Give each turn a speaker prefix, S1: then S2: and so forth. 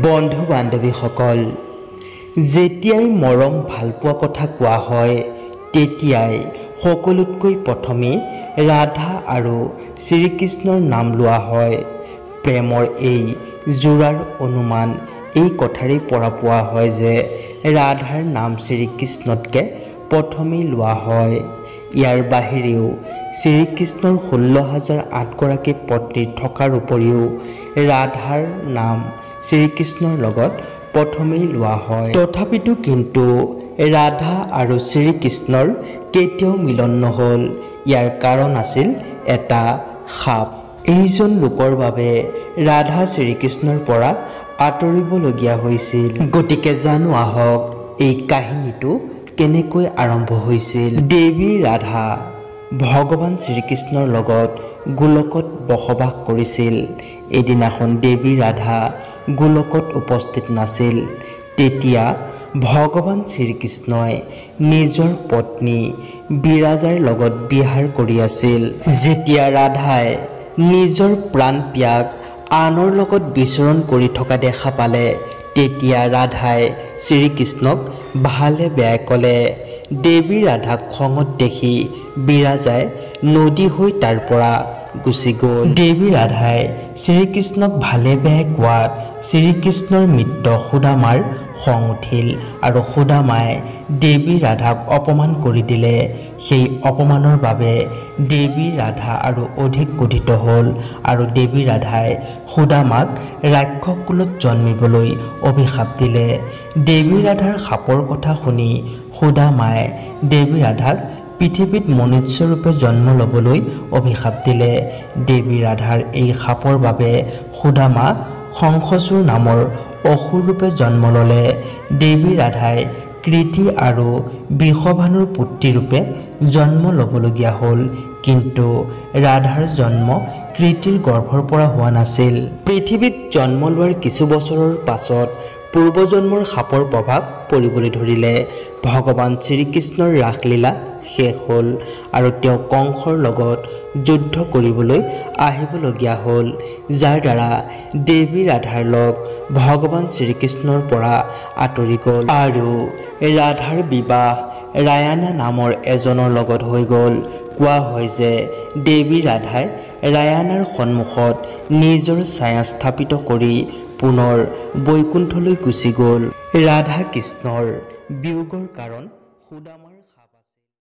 S1: বন্ধু বান্ধৱীসকল, যেতিয়াই মৰম ভালপোৱা কথা কোৱা হয় তেতিয়াই সকলোতকৈ প্ৰথমে ৰাধা আৰু শ্ৰীকৃষ্ণৰ নাম লোৱা হয়। প্ৰেমৰ এই জোৰাৰ অনুমান এই কথাৰেই পৰা পোৱা হয় যে ৰাধাৰ নাম শ্ৰীকৃষ্ণতকৈ প্ৰথমেই লোৱা হয়। ইয়াৰ বাহিৰেও শ্ৰীকৃষ্ণৰ 16,008গৰাকী পত্নী থকাৰ উপৰিও ৰাধাৰ নাম শ্ৰীকৃষ্ণৰ লগত প্ৰথমেই লোৱা হয়। তথাপিতো কিন্তু ৰাধা আৰু শ্ৰীকৃষ্ণৰ কেতিয়াও মিলন নহ'ল। ইয়াৰ কাৰণ আছিল এটা সাপ। এইজন লোকৰ বাবে ৰাধা শ্ৰীকৃষ্ণৰ পৰা আঁতৰিবলগীয়া হৈছিল। গতিকে জানো আহক এই কাহিনীটো কেনেকৈ আৰম্ভ হৈছিল। দেৱী ৰাধা ভগৱান শ্ৰীকৃষ্ণৰ লগত গোলকত বসবাস কৰিছিল। এদিনাখন দেৱী ৰাধা গোলকত উপস্থিত নাছিল। তেতিয়া ভগৱান শ্ৰীকৃষ্ণই নিজৰ পত্নী বিৰাজাৰ লগত বিহাৰ কৰি আছিল। যেতিয়া ৰাধাই নিজৰ প্ৰাণপ্ৰিয়াক আনৰ লগত বিচৰণ কৰি থকা দেখা পালে তেতিয়া ৰাধাই শ্ৰীকৃষ্ণক ভালে বেয়াই ক'লে। দেৱী ৰাধাক খঙত দেখি বিৰাজাই নদী হৈ তাৰ পৰা গুচি গ'ল। দেৱী ৰাধাই শ্ৰীকৃষ্ণক ভালে বেয়াই কোৱাত শ্ৰীকৃষ্ণৰ মিত্ৰ সুদামাৰ খং উঠিল আৰু সুদামাই দেৱী ৰাধাক অপমান কৰি দিলে। সেই অপমানৰ বাবে দেৱী ৰাধা আৰু অধিক ক্ৰোধিত হ'ল আৰু দেৱী ৰাধাই সুদামাক ৰাক্ষস কুলত জন্মিবলৈ অভিশাপ দিলে। দেৱী ৰাধাৰ সাপৰ কথা শুনি সুদামাই দেৱী ৰাধাক পৃথিৱীত মনুষ্যৰূপে জন্ম ল'বলৈ অভিশাপ দিলে। দেৱী ৰাধাৰ এই সাপৰ বাবে সুদামা শংখচূড় নামৰ অসুৰ ৰূপে জন্ম ল'লে। দেৱী ৰাধাই কৃতি আৰু বৃষভানুৰ পুত্ৰী ৰূপে জন্ম ল'বলগীয়া হ'ল। কিন্তু ৰাধাৰ জন্ম কৃতিৰ গৰ্ভৰ পৰা হোৱা নাছিল। পৃথিৱীত জন্ম লোৱাৰ কিছু বছৰৰ পাছত পূৰ্বজন্মৰ সাপৰ প্ৰভাৱ পৰিবলৈ ধৰিলে। ভগৱান শ্ৰীকৃষ্ণৰ ৰাসলীলা শেষ হ'ল আৰু তেওঁ কংসৰ লগত যুদ্ধ কৰিবলৈ আহিবলগীয়া হ'ল, যাৰ দ্বাৰা দেৱী ৰাধাৰ লগ ভগৱান শ্ৰীকৃষ্ণৰ পৰা আঁতৰি গ'ল আৰু ৰাধাৰ বিবাহ ৰায়ানা নামৰ এজনৰ লগত হৈ গ'ল। কোৱা হয় যে দেৱী ৰাধাই ৰায়ানাৰ সন্মুখত নিজৰ ছায়া স্থাপিত কৰি পুনৰ বৈকুণ্ঠলৈ গুচি গ'ল। ৰাধা কৃষ্ণৰ বিয়োগৰ কাৰণ সুদামা